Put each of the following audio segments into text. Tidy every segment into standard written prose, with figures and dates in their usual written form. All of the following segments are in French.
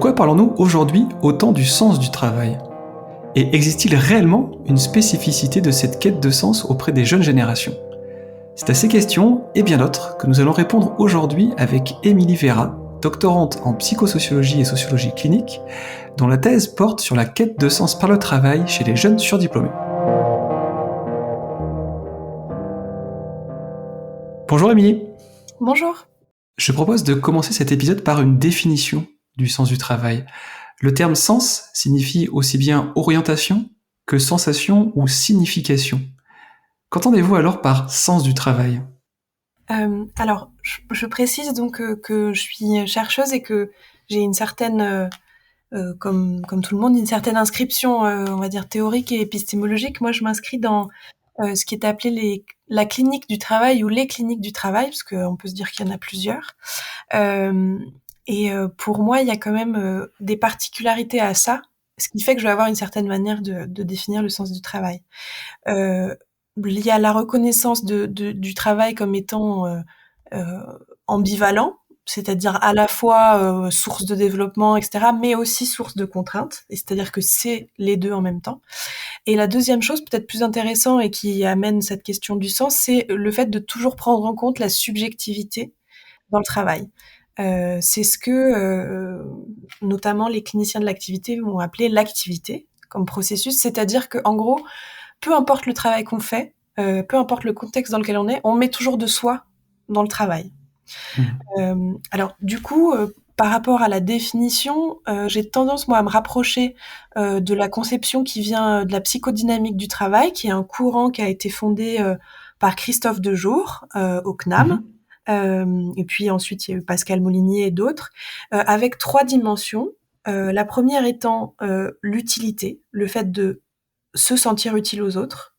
Pourquoi parlons-nous aujourd'hui autant du sens du travail ? Et existe-t-il réellement une spécificité de cette quête de sens auprès des jeunes générations ? C'est à ces questions et bien d'autres que nous allons répondre aujourd'hui avec Émilie Vera, doctorante en psychosociologie et sociologie clinique, dont la thèse porte sur la quête de sens par le travail chez les jeunes surdiplômés. Bonjour Émilie. Bonjour. Je propose de commencer cet épisode par une définition du sens du travail. Le terme sens signifie aussi bien orientation que sensation ou signification. Qu'entendez-vous alors par sens du travail ? Alors, je précise donc que je suis chercheuse et que j'ai une certaine, comme tout le monde, une certaine inscription, on va dire théorique et épistémologique. Moi, je m'inscris dans ce qui est appelé la clinique du travail ou les cliniques du travail, parce qu'on peut se dire qu'il y en a plusieurs. Pour moi, il y a quand même des particularités à ça, ce qui fait que je vais avoir une certaine manière de définir le sens du travail. Il y a la reconnaissance du travail comme étant ambivalent, c'est-à-dire à la fois source de développement, etc., mais aussi source de contraintes, et c'est-à-dire que c'est les deux en même temps. Et la deuxième chose, peut-être plus intéressant et qui amène cette question du sens, c'est le fait de toujours prendre en compte la subjectivité dans le travail. C'est ce que notamment les cliniciens de l'activité vont appeler l'activité comme processus, c'est-à-dire que en gros, peu importe le travail qu'on fait, peu importe le contexte dans lequel on met toujours de soi dans le travail. Alors du coup, par rapport à la définition, j'ai tendance moi à me rapprocher de la conception qui vient de la psychodynamique du travail, qui est un courant qui a été fondé par Christophe Dejour au CNAM. Et puis ensuite, il y a eu Pascal Molinier et d'autres, avec 3 dimensions. La première étant l'utilité, le fait de se sentir utile aux autres.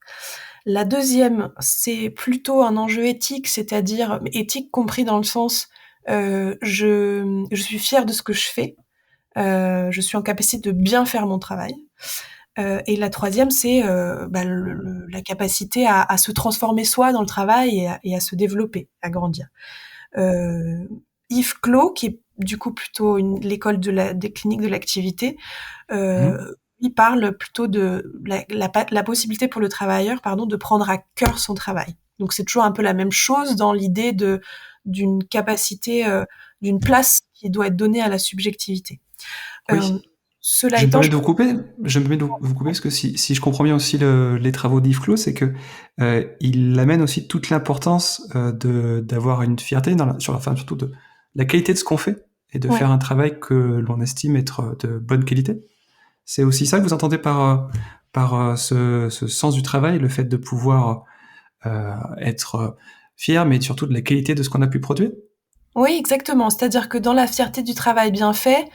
La deuxième, c'est plutôt un enjeu éthique, c'est-à-dire éthique compris dans le sens je suis fière de ce que je fais, je suis en capacité de bien faire mon travail. Et la troisième, c'est la capacité à se transformer soi dans le travail et à se développer, à grandir. Yves Clos, qui est du coup plutôt l'école des cliniques de l'activité, il parle plutôt de la possibilité pour le travailleur, de prendre à cœur son travail. Donc c'est toujours un peu la même chose dans l'idée d'une capacité, d'une place qui doit être donnée à la subjectivité. Oui. Cela Je me étant, permets de vous couper. Parce que si je comprends bien aussi les travaux d'Yves Clos, c'est que il amène aussi toute l'importance d'avoir une fierté surtout de la qualité de ce qu'on fait et de faire un travail que l'on estime être de bonne qualité. C'est aussi ça que vous entendez par ce sens du travail, le fait de pouvoir être fier, mais surtout de la qualité de ce qu'on a pu produire. Oui, exactement. C'est-à-dire que dans la fierté du travail bien fait,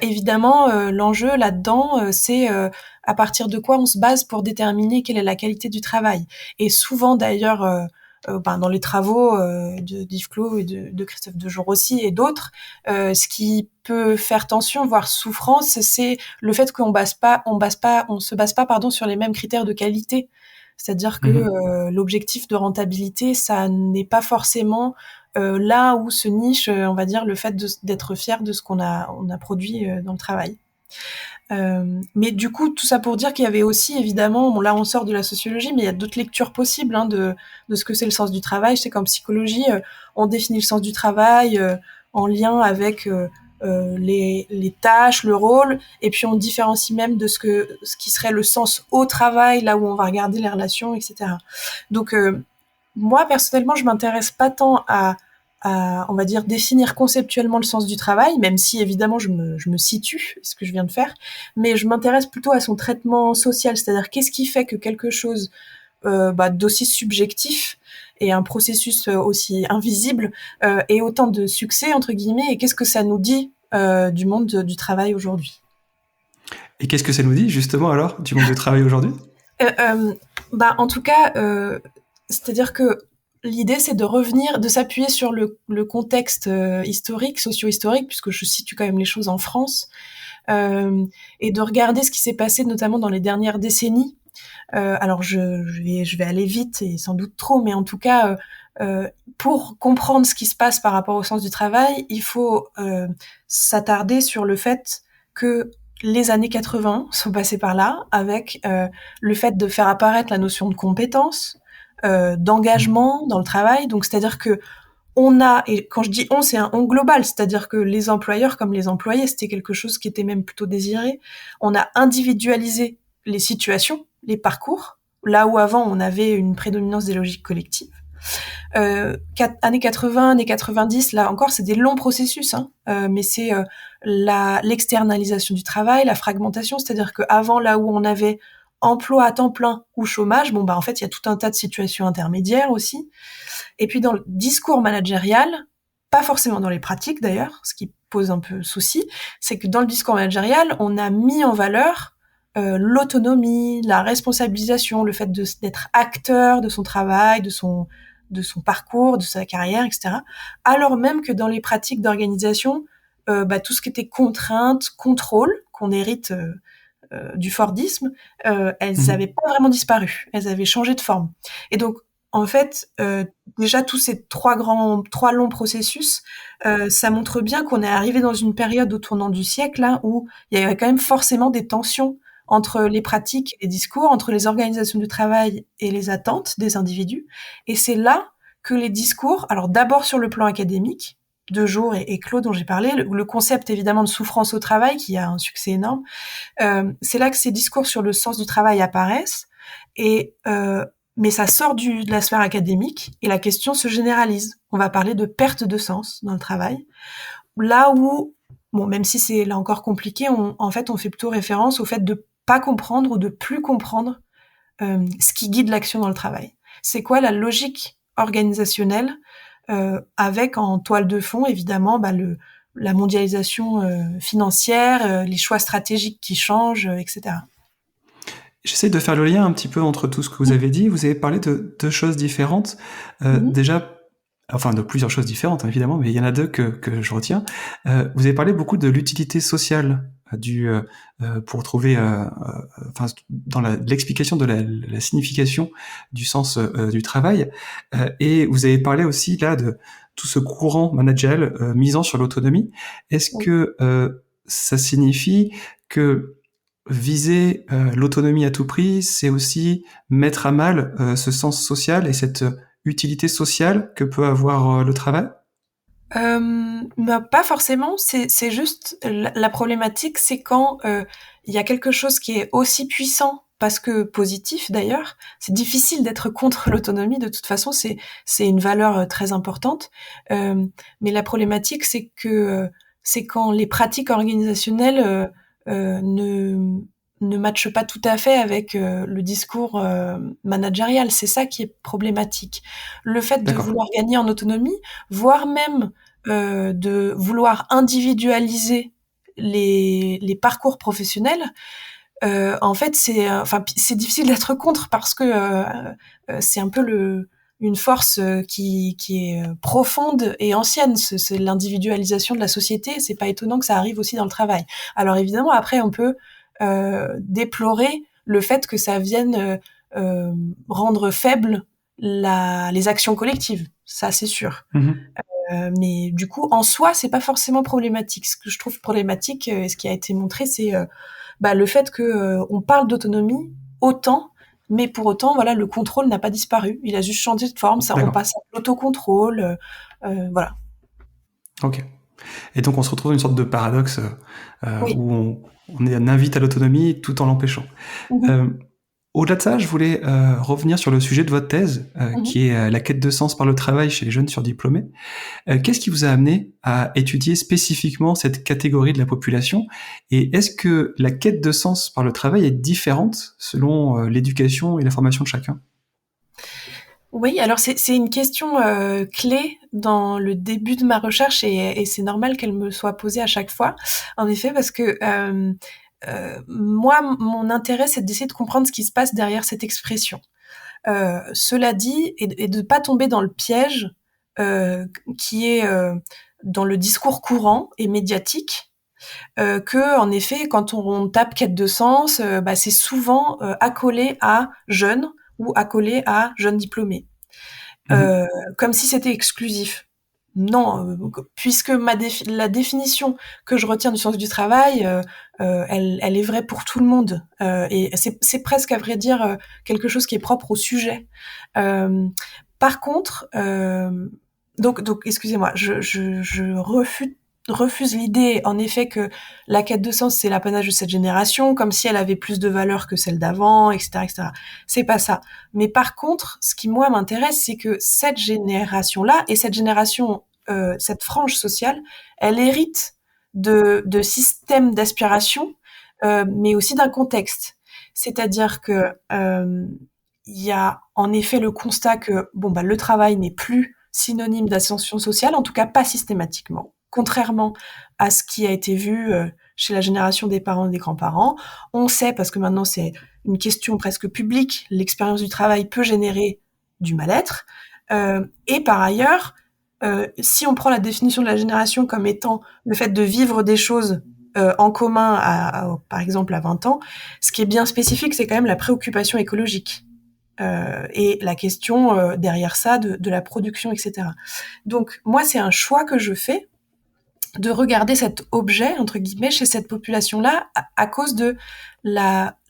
évidemment, l'enjeu là-dedans, c'est à partir de quoi on se base pour déterminer quelle est la qualité du travail. Et souvent d'ailleurs, dans les travaux d'Yves Clos et de Christophe Dejour aussi et d'autres, ce qui peut faire tension, voire souffrance, c'est le fait qu'on se base pas, sur les mêmes critères de qualité. C'est-à-dire que l'objectif de rentabilité, ça n'est pas forcément là où se niche, on va dire, le fait d'être fier de ce on a produit dans le travail. Mais du coup, tout ça pour dire qu'il y avait aussi, évidemment, là on sort de la sociologie, mais il y a d'autres lectures possibles de ce que c'est le sens du travail. Je sais qu'en psychologie, on définit le sens du travail en lien avec les tâches, le rôle, et puis on différencie même de ce qui serait le sens au travail, là où on va regarder les relations, etc. Donc moi, personnellement, je m'intéresse pas tant à, on va dire, définir conceptuellement le sens du travail, même si, évidemment, je me situe, ce que je viens de faire, mais je m'intéresse plutôt à son traitement social, c'est-à-dire qu'est-ce qui fait que quelque chose d'aussi subjectif et un processus aussi invisible ait autant de succès, entre guillemets, et qu'est-ce que ça nous dit du monde du travail aujourd'hui. Et qu'est-ce que ça nous dit, justement, alors, du monde du travail aujourd'hui ? En tout cas, c'est-à-dire que l'idée, c'est de s'appuyer sur le contexte historique, socio-historique, puisque je situe quand même les choses en France, et de regarder ce qui s'est passé notamment dans les dernières décennies. Alors je vais aller vite et sans doute trop, mais en tout cas, pour comprendre ce qui se passe par rapport au sens du travail, il faut s'attarder sur le fait que les années 80 sont passées par là, avec le fait de faire apparaître la notion de compétence, d'engagement dans le travail. Donc, c'est-à-dire que on a, et quand je dis on, c'est un on global, c'est-à-dire que les employeurs comme les employés, c'était quelque chose qui était même plutôt désiré. On a individualisé les situations, les parcours, là où avant on avait une prédominance des logiques collectives. Années 80, années 90, là encore, c'est des longs processus, hein, mais c'est l'externalisation du travail, la fragmentation, c'est-à-dire qu'avant, là où on avait emploi à temps plein ou chômage, bon bah en fait il y a tout un tas de situations intermédiaires aussi. Et puis dans le discours managérial, pas forcément dans les pratiques d'ailleurs, ce qui pose un peu souci, c'est que dans le discours managérial, on a mis en valeur l'autonomie, la responsabilisation, le fait d'être acteur de son travail, de son parcours, de sa carrière, etc. Alors même que dans les pratiques d'organisation, tout ce qui était contrainte, contrôle, qu'on hérite du Fordisme, elles n'avaient pas vraiment disparu, elles avaient changé de forme. Et donc, en fait, déjà tous ces trois longs processus, ça montre bien qu'on est arrivé dans une période au tournant du siècle là, où il y avait quand même forcément des tensions entre les pratiques et les discours, entre les organisations du travail et les attentes des individus. Et c'est là que les discours, alors d'abord sur le plan académique, De Jour et Claude dont j'ai parlé, le concept évidemment de souffrance au travail qui a un succès énorme, c'est là que ces discours sur le sens du travail apparaissent, et mais ça sort de la sphère académique et la question se généralise. On va parler de perte de sens dans le travail, là où, bon, même si c'est là encore compliqué, en fait, on fait plutôt référence au fait de pas comprendre ou de plus comprendre ce qui guide l'action dans le travail. C'est quoi la logique organisationnelle, avec en toile de fond, évidemment, la mondialisation financière, les choix stratégiques qui changent, etc. J'essaie de faire le lien un petit peu entre tout ce que vous avez dit. Vous avez parlé de deux choses différentes. Déjà, enfin de plusieurs choses différentes, hein, évidemment, mais il y en a deux que je retiens. Vous avez parlé beaucoup de l'utilité sociale pour trouver, enfin, dans l'explication de la signification du sens du travail. Et vous avez parlé aussi là de tout ce courant managérial misant sur l'autonomie. Est-ce que ça signifie que viser l'autonomie à tout prix, c'est aussi mettre à mal ce sens social et cette utilité sociale que peut avoir le travail? Pas forcément, c'est juste la problématique, c'est quand il y a quelque chose qui est aussi puissant, parce que positif d'ailleurs, c'est difficile d'être contre l'autonomie, de toute façon, c'est une valeur très importante. Mais la problématique, c'est que c'est quand les pratiques organisationnelles ne matchent pas tout à fait avec le discours managérial. C'est ça qui est problématique. Le fait de D'accord. vouloir gagner en autonomie, voire même de vouloir individualiser les parcours professionnels, en fait, c'est difficile d'être contre, parce que c'est un peu une force qui est profonde et ancienne. C'est l'individualisation de la société. C'est pas étonnant que ça arrive aussi dans le travail. Alors évidemment, après, on peut déplorer le fait que ça vienne rendre faible les actions collectives. Ça, c'est sûr. Mais du coup, en soi, c'est pas forcément problématique. Ce que je trouve problématique, et ce qui a été montré, c'est le fait que on parle d'autonomie autant, mais pour autant, voilà, le contrôle n'a pas disparu. Il a juste changé de forme. Ça, on D'accord. passe à l'autocontrôle. Voilà. Ok. Et donc on se retrouve dans une sorte de paradoxe Oui. où on invite à l'autonomie tout en l'empêchant. Mhm. Euh, Au-delà de ça, je voulais revenir sur le sujet de votre thèse, Mhm. qui est la quête de sens par le travail chez les jeunes surdiplômés. Qu'est-ce qui vous a amené à étudier spécifiquement cette catégorie de la population? Et est-ce que la quête de sens par le travail est différente selon l'éducation et la formation de chacun? Oui, alors c'est une question clé dans le début de ma recherche, et c'est normal qu'elle me soit posée à chaque fois. En effet, parce que moi, mon intérêt, c'est d'essayer de comprendre ce qui se passe derrière cette expression. Cela dit, et de pas tomber dans le piège qui est dans le discours courant et médiatique, que en effet, quand on tape quête de sens, c'est souvent accolé à jeunes ou accolé à jeunes diplômés, Mhm. comme si c'était exclusif. Non, puisque la définition que je retiens du sens du travail, elle est vraie pour tout le monde. Et c'est presque, à vrai dire, quelque chose qui est propre au sujet. Par contre, donc, excusez-moi, je refuse l'idée, en effet, que la quête de sens, c'est l'apanage de cette génération, comme si elle avait plus de valeur que celle d'avant, etc., etc. C'est pas ça. Mais par contre, ce qui, moi, m'intéresse, c'est que cette génération-là, et cette frange sociale, elle hérite de systèmes d'aspiration, mais aussi d'un contexte. C'est-à-dire que il y a en effet le constat que le travail n'est plus synonyme d'ascension sociale, en tout cas pas systématiquement, contrairement à ce qui a été vu chez la génération des parents et des grands-parents. On sait, parce que maintenant c'est une question presque publique, l'expérience du travail peut générer du mal-être. Et par ailleurs, si on prend la définition de la génération comme étant le fait de vivre des choses en commun, par exemple à 20 ans, ce qui est bien spécifique, c'est quand même la préoccupation écologique. Et la question derrière ça de la production, etc. Donc moi, c'est un choix que je fais de regarder cet objet, entre guillemets, chez cette population-là, à cause de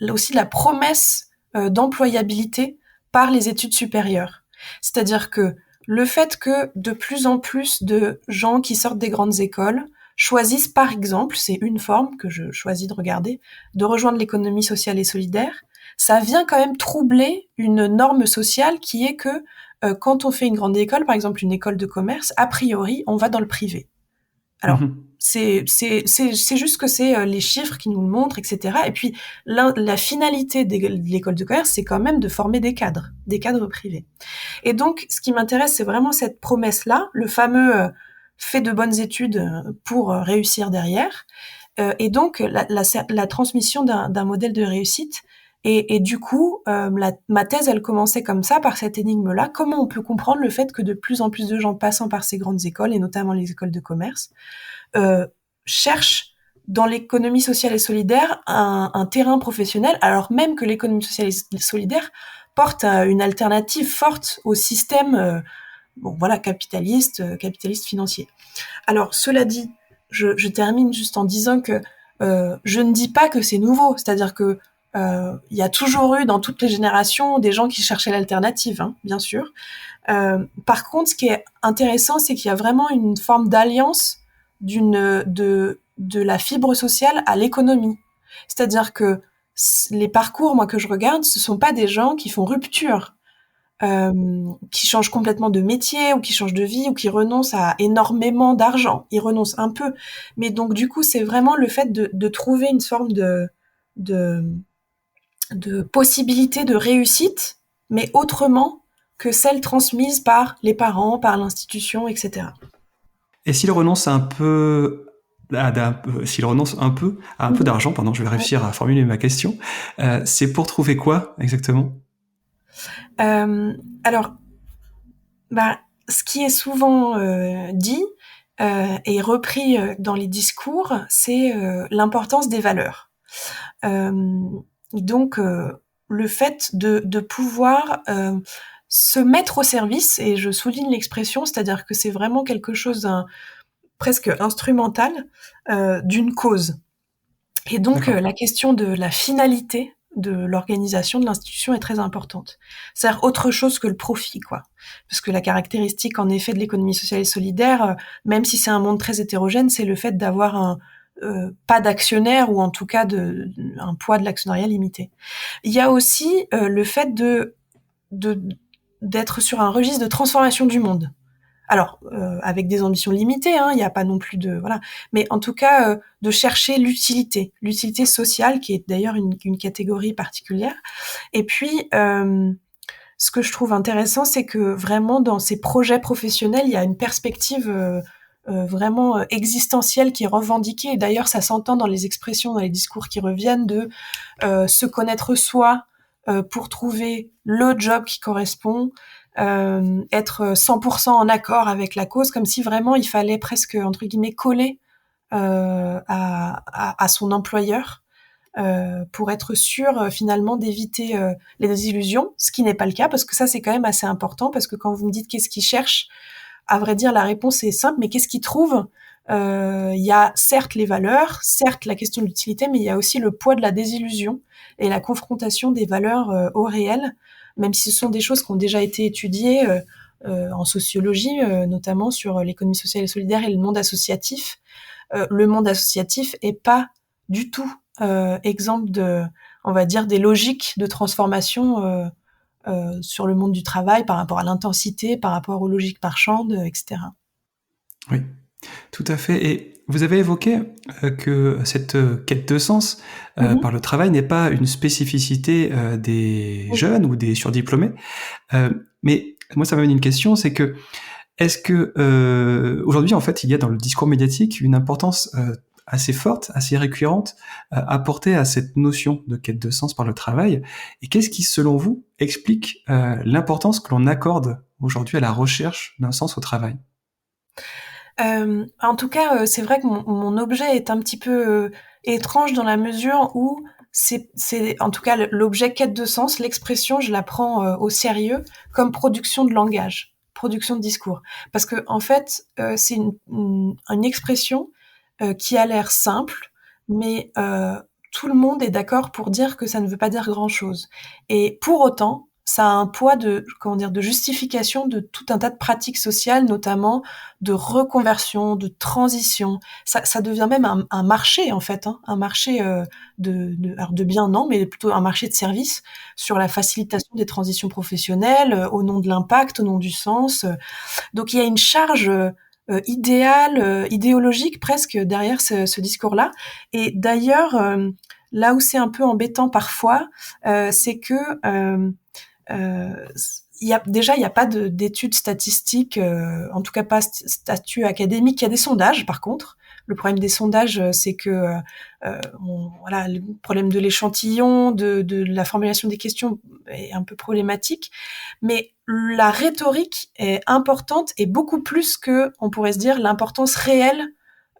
aussi la promesse d'employabilité par les études supérieures. C'est-à-dire que le fait que de plus en plus de gens qui sortent des grandes écoles choisissent, par exemple, c'est une forme que je choisis de regarder, de rejoindre l'économie sociale et solidaire, ça vient quand même troubler une norme sociale qui est que quand on fait une grande école, par exemple une école de commerce, a priori, on va dans le privé. Alors, Mhm. c'est juste que c'est les chiffres qui nous le montrent, etc. Et puis, la finalité de l'école de commerce, c'est quand même de former des cadres privés. Et donc, ce qui m'intéresse, c'est vraiment cette promesse-là, le fameux fait de bonnes études pour réussir derrière, et donc la transmission d'un modèle de réussite. Et du coup, ma thèse, elle commençait comme ça, par cette énigme-là. Comment on peut comprendre le fait que de plus en plus de gens passant par ces grandes écoles, et notamment les écoles de commerce, cherchent dans l'économie sociale et solidaire un terrain professionnel, alors même que l'économie sociale et solidaire porte une alternative forte au système capitaliste financier. Alors, cela dit, je termine juste en disant que je ne dis pas que c'est nouveau, c'est-à-dire que il y a toujours eu dans toutes les générations des gens qui cherchaient l'alternative, hein, bien sûr. Par contre, ce qui est intéressant, c'est qu'il y a vraiment une forme d'alliance de la fibre sociale à l'économie. C'est-à-dire que les parcours, moi, que je regarde, ce sont pas des gens qui font rupture, qui changent complètement de métier ou qui changent de vie ou qui renoncent à énormément d'argent. Ils renoncent un peu. Mais donc, du coup, c'est vraiment le fait de trouver une forme de, de possibilité de réussite, mais autrement que celle transmise par les parents, par l'institution, etc. Et s'il renonce un peu s'il renonce un peu à un peu Mhm. d'argent, pardon, je vais réussir à formuler ma question, c'est pour trouver quoi exactement? Alors, ce qui est souvent dit et repris dans les discours, c'est l'importance des valeurs. Euh, donc, le fait de pouvoir se mettre au service, et je souligne l'expression, c'est-à-dire que c'est vraiment quelque chose presque instrumental d'une cause. Et donc, D'accord. la question de la finalité de l'organisation de l'institution est très importante. C'est-à-dire autre chose que le profit, quoi. Parce que la caractéristique, en effet, de l'économie sociale et solidaire, même si c'est un monde très hétérogène, c'est le fait d'avoir pas d'actionnaire, ou en tout cas un poids de l'actionnariat limité. Il y a aussi le fait de d'être sur un registre de transformation du monde. Alors, avec des ambitions limitées, hein, il n'y a pas non plus de voilà, mais en tout cas de chercher l'utilité sociale, qui est d'ailleurs une catégorie particulière. Et puis, ce que je trouve intéressant, c'est que vraiment dans ces projets professionnels, il y a une perspective vraiment existentielle qui est revendiquée. Et d'ailleurs, ça s'entend dans les expressions, dans les discours qui reviennent de se connaître soi pour trouver le job qui correspond, être 100% en accord avec la cause, comme si vraiment il fallait presque, entre guillemets, coller à son employeur pour être sûr finalement d'éviter les désillusions, ce qui n'est pas le cas, parce que ça c'est quand même assez important, parce que quand vous me dites qu'est-ce qu'ils cherchent, à vrai dire, la réponse est simple, mais qu'est-ce qu'ils trouvent? Il y a certes les valeurs, certes la question de l'utilité, mais il y a aussi le poids de la désillusion et la confrontation des valeurs au réel, même si ce sont des choses qui ont déjà été étudiées en sociologie, notamment sur l'économie sociale et solidaire et le monde associatif. Le monde associatif est pas du tout exemple de, on va dire, des logiques de transformation sur le monde du travail par rapport à l'intensité, par rapport aux logiques marchandes, etc. Oui, tout à fait. Et vous avez évoqué que cette quête de sens Mhm. par le travail n'est pas une spécificité des Oui. jeunes ou des surddiplômés. Mais moi, ça m'amène une question, c'est que est-ce que aujourd'hui, en fait, il y a dans le discours médiatique une importance assez forte, assez récurrente, apportée à cette notion de quête de sens par le travail? Et qu'est-ce qui, selon vous, explique l'importance que l'on accorde aujourd'hui à la recherche d'un sens au travail? En tout cas, c'est vrai que mon objet est un petit peu étrange dans la mesure où c'est en tout cas l'objet quête de sens, l'expression, je la prends au sérieux comme production de langage, production de discours. Parce que en fait, c'est une expression qui a l'air simple, mais tout le monde est d'accord pour dire que ça ne veut pas dire grand-chose. Et pour autant, ça a un poids de, comment dire, de justification de tout un tas de pratiques sociales, notamment de reconversion, de transition. Ça devient même un marché en fait, hein, un marché alors de biens non, mais plutôt un marché de services sur la facilitation des transitions professionnelles, au nom de l'impact, au nom du sens. Donc il y a une charge idéale, idéologique presque derrière ce discours-là. Et d'ailleurs, là où c'est un peu embêtant parfois, c'est que il y a pas d'études statistiques, en tout cas pas statut académique. Il y a des sondages, par contre. Le problème des sondages, c'est que voilà, le problème de l'échantillon, de la formulation des questions est un peu problématique. Mais la rhétorique est importante et beaucoup plus que, on pourrait se dire, l'importance réelle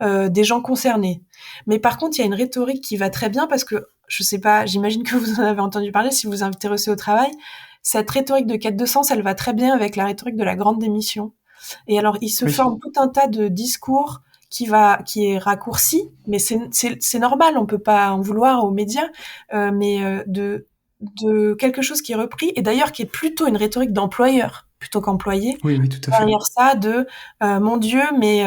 des gens concernés. Mais par contre, il y a une rhétorique qui va très bien parce que, je sais pas, j'imagine que vous en avez entendu parler si vous vous intéressez au travail. Cette rhétorique de quête de sens, elle va très bien avec la rhétorique de la grande démission. Et alors, il se Oui, forme tout un tas de discours qui est raccourci, mais c'est normal, on peut pas en vouloir aux médias, mais de quelque chose qui est repris et d'ailleurs qui est plutôt une rhétorique d'employeur plutôt qu'employé. oui, oui, tout à fait. Derrière ça, de mon Dieu, mais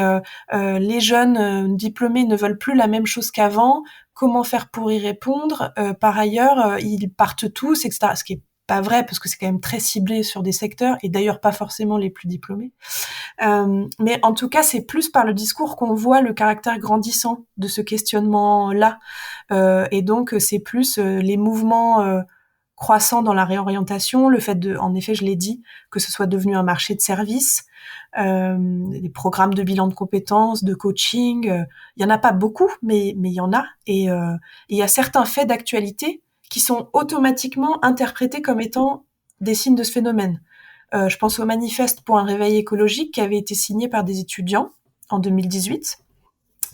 les jeunes diplômés ne veulent plus la même chose qu'avant. Comment faire pour y répondre? Par ailleurs, ils partent tous, etc. Ce qui est pas vrai parce que c'est quand même très ciblé sur des secteurs et d'ailleurs pas forcément les plus diplômés. Mais en tout cas, c'est plus par le discours qu'on voit le caractère grandissant de ce questionnement-là. Et donc, c'est plus les mouvements croissants dans la réorientation, le fait de, en effet, je l'ai dit, que ce soit devenu un marché de services, des programmes de bilan de compétences, de coaching. Il y en a pas beaucoup, mais il y en a. Et il y a certains faits d'actualité qui sont automatiquement interprétés comme étant des signes de ce phénomène. Je pense au manifeste pour un réveil écologique qui avait été signé par des étudiants en 2018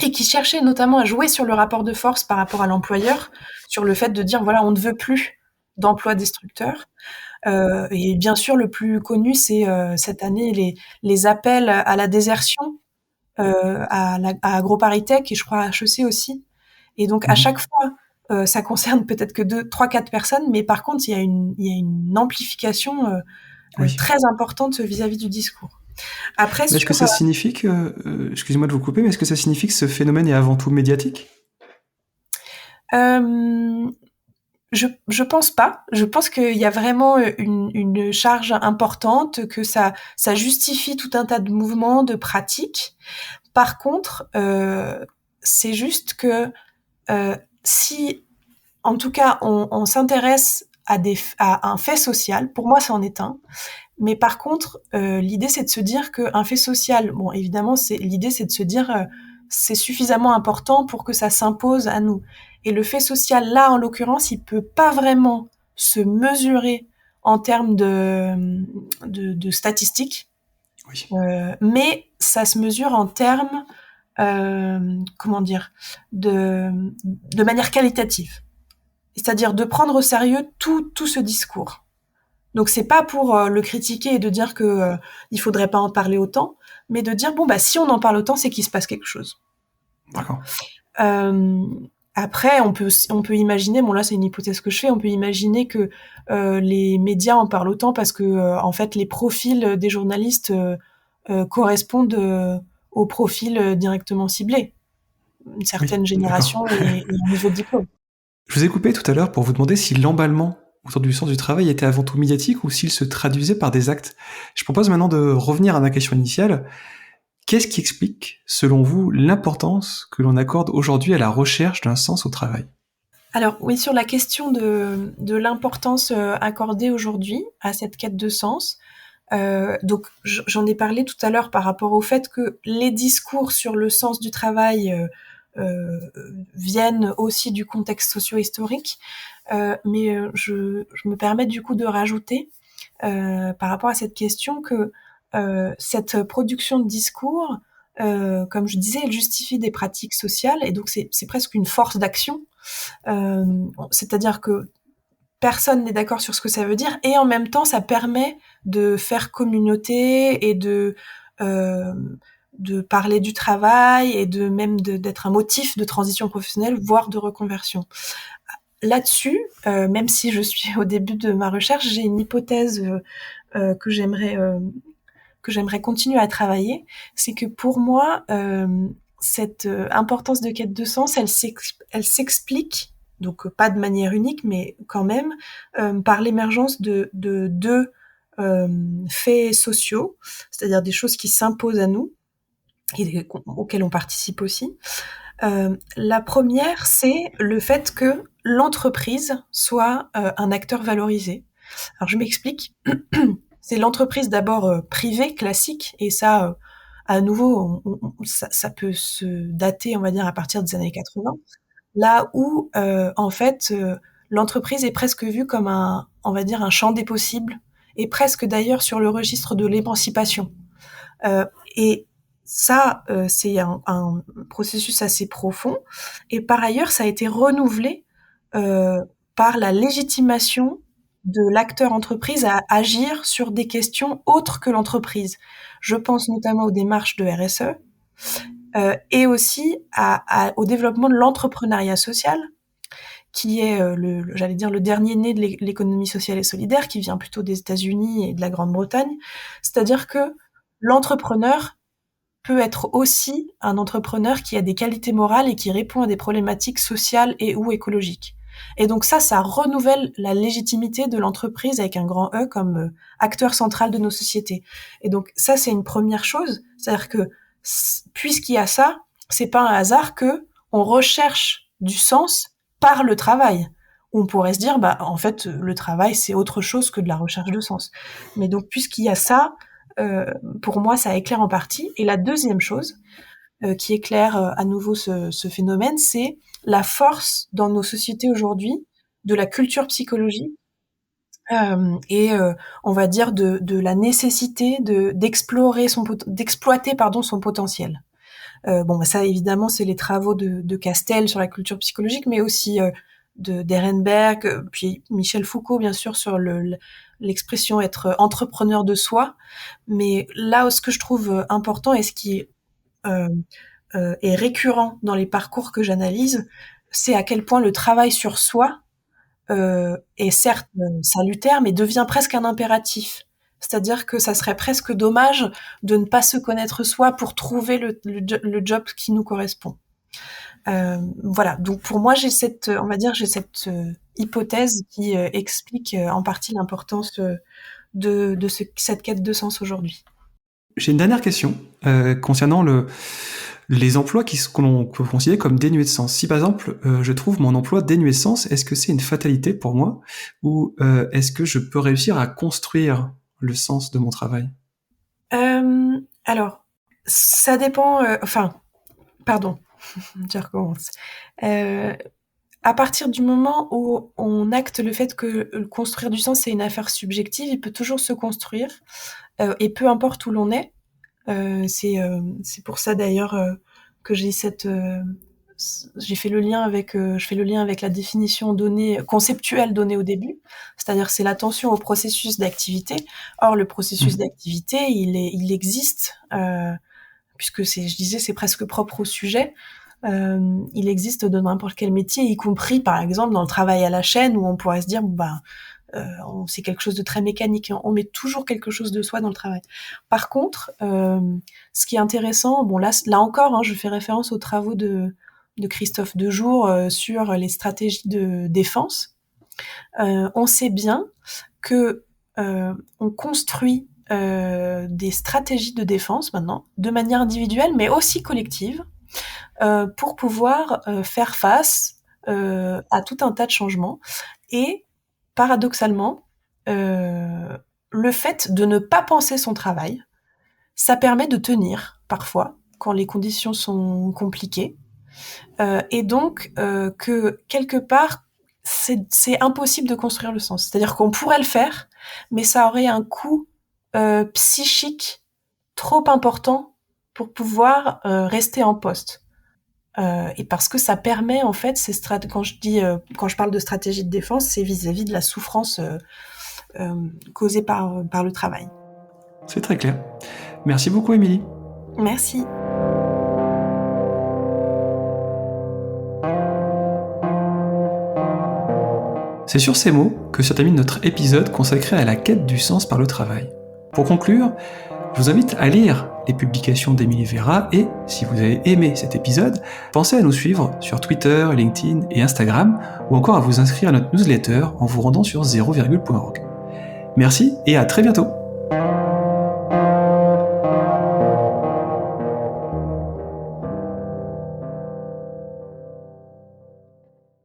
et qui cherchait notamment à jouer sur le rapport de force par rapport à l'employeur, sur le fait de dire voilà, on ne veut plus d'emplois destructeurs. Et bien sûr, le plus connu, c'est cette année les appels à la désertion à AgroParisTech et je crois à HEC aussi. Et donc à chaque Mhm. fois, ça concerne peut-être que 2, 3, 4 personnes, mais par contre, il y a une amplification Oui. très importante vis-à-vis du discours. Après Mais est-ce que sur ça signifie que, excusez-moi de vous couper, mais est-ce que ça signifie que ce phénomène est avant tout médiatique? euh, je pense pas. Je pense qu'il y a vraiment une charge importante, que ça justifie tout un tas de mouvements, de pratiques. Par contre, c'est juste que si, en tout cas, on s'intéresse à un fait social, pour moi, ça en est un. Mais par contre, l'idée, c'est de se dire qu'un fait social, bon, évidemment, l'idée, c'est de se dire, c'est suffisamment important pour que ça s'impose à nous. Et le fait social, là, en l'occurrence, il peut pas vraiment se mesurer en termes de statistiques, Oui. mais ça se mesure en termes, comment dire, de manière qualitative. C'est-à-dire de prendre au sérieux tout ce discours. Donc c'est pas pour le critiquer et de dire que il faudrait pas en parler autant, mais de dire bon bah si on en parle autant, c'est qu'il se passe quelque chose. D'accord. Euh, Après, on peut imaginer, bon là c'est une hypothèse que je fais, on peut imaginer que les médias en parlent autant parce que en fait les profils des journalistes correspondent aux profils directement ciblés, une Oui, certaine d'accord. génération et un niveau de diplôme. Je vous ai coupé tout à l'heure pour vous demander si l'emballement autour du sens du travail était avant tout médiatique ou s'il se traduisait par des actes. Je propose maintenant de revenir à ma question initiale. Qu'est-ce qui explique, selon vous, l'importance que l'on accorde aujourd'hui à la recherche d'un sens au travail? Alors oui, sur la question de l'importance accordée aujourd'hui à cette quête de sens, donc j'en ai parlé tout à l'heure par rapport au fait que les discours sur le sens du travail viennent aussi du contexte socio-historique, mais je me permets du coup de rajouter par rapport à cette question que cette production de discours, comme je disais, elle justifie des pratiques sociales et donc c'est presque une force d'action. C'est-à-dire que personne n'est d'accord sur ce que ça veut dire et en même temps ça permet de faire communauté et de parler du travail et de même d'être un motif de transition professionnelle voire de reconversion. Là-dessus, même si je suis au début de ma recherche, j'ai une hypothèse que j'aimerais continuer à travailler, c'est que pour moi, cette importance de quête de sens, elle s'explique, donc pas de manière unique, mais quand même, par l'émergence de deux faits sociaux, c'est-à-dire des choses qui s'imposent à nous et auxquelles on participe aussi. La première, c'est le fait que l'entreprise soit un acteur valorisé. Alors je m'explique. C'est l'entreprise d'abord privée classique et ça à nouveau ça peut se dater on va dire à partir des années 80 là où en fait l'entreprise est presque vue comme un on va dire un champ des possibles et presque d'ailleurs sur le registre de l'émancipation. Et ça c'est un processus assez profond et par ailleurs ça a été renouvelé euh, par la légitimation de l'acteur entreprise à agir sur des questions autres que l'entreprise. Je pense notamment aux démarches de RSE et aussi au développement de l'entrepreneuriat social, qui est j'allais dire le dernier né de l'économie sociale et solidaire, qui vient plutôt des États-Unis et de la Grande-Bretagne. C'est-à-dire que l'entrepreneur peut être aussi un entrepreneur qui a des qualités morales et qui répond à des problématiques sociales et ou écologiques. Et donc ça renouvelle la légitimité de l'entreprise avec un grand E comme acteur central de nos sociétés. Et donc ça, c'est une première chose. C'est-à-dire que puisqu'il y a ça, c'est pas un hasard que on recherche du sens par le travail. On pourrait se dire, bah, en fait, le travail, c'est autre chose que de la recherche de sens. Mais donc, puisqu'il y a ça, euh, pour moi, ça éclaire en partie. Et la deuxième chose qui éclaire à nouveau ce phénomène, c'est la force dans nos sociétés aujourd'hui de la culture psychologique et on va dire de la nécessité d'exploiter pardon son potentiel. Bon, bah ça évidemment c'est les travaux de Castel sur la culture psychologique, mais aussi de d'Ehrenberg, puis Michel Foucault bien sûr sur l'expression être entrepreneur de soi. Mais là, ce que je trouve important et ce qui euh, est récurrent dans les parcours que j'analyse, c'est à quel point le travail sur soi est certes salutaire, mais devient presque un impératif. C'est-à-dire que ça serait presque dommage de ne pas se connaître soi pour trouver le job qui nous correspond. Voilà. Donc pour moi, on va dire, j'ai cette hypothèse qui explique en partie l'importance cette quête de sens aujourd'hui. J'ai une dernière question concernant les emplois que l'on peut considérer comme dénués de sens. Si par exemple je trouve mon emploi dénué de sens, est-ce que c'est une fatalité pour moi ou est-ce que je peux réussir à construire le sens de mon travail? Alors, ça dépend. Enfin, pardon, je recommence. Euh, à partir du moment où on acte le fait que construire du sens c'est une affaire subjective, il peut toujours se construire et peu importe où l'on est. C'est pour ça d'ailleurs que j'ai j'ai fait le lien avec, je fais le lien avec la définition conceptuelle donnée au début, c'est-à-dire c'est l'attention au processus d'activité. Or, le processus d'activité, il existe, puisque je disais, c'est presque propre au sujet. Il existe dans n'importe quel métier, y compris par exemple dans le travail à la chaîne, où on pourrait se dire, c'est quelque chose de très mécanique, on met toujours quelque chose de soi dans le travail. Par contre, ce qui est intéressant, là encore, je fais référence aux travaux de Christophe Dejour sur les stratégies de défense. On sait bien que on construit des stratégies de défense maintenant, de manière individuelle, mais aussi collective, pour pouvoir faire face à tout un tas de changements. Et paradoxalement, le fait de ne pas penser son travail, ça permet de tenir parfois quand les conditions sont compliquées, et donc que quelque part c'est impossible de construire le sens. C'est-à-dire qu'on pourrait le faire, mais ça aurait un coût psychique trop important pour pouvoir rester en poste. Et parce que ça permet en fait quand je parle de stratégie de défense, c'est vis-à-vis de la souffrance causée par le travail. C'est très clair. Merci beaucoup, Émilie. Merci. C'est sur ces mots que se termine notre épisode consacré à la quête du sens par le travail. Pour conclure, je vous invite à lire les publications d'Émilie Vera et, si vous avez aimé cet épisode, pensez à nous suivre sur Twitter, LinkedIn et Instagram, ou encore à vous inscrire à notre newsletter en vous rendant sur 0,org. Merci et à très bientôt.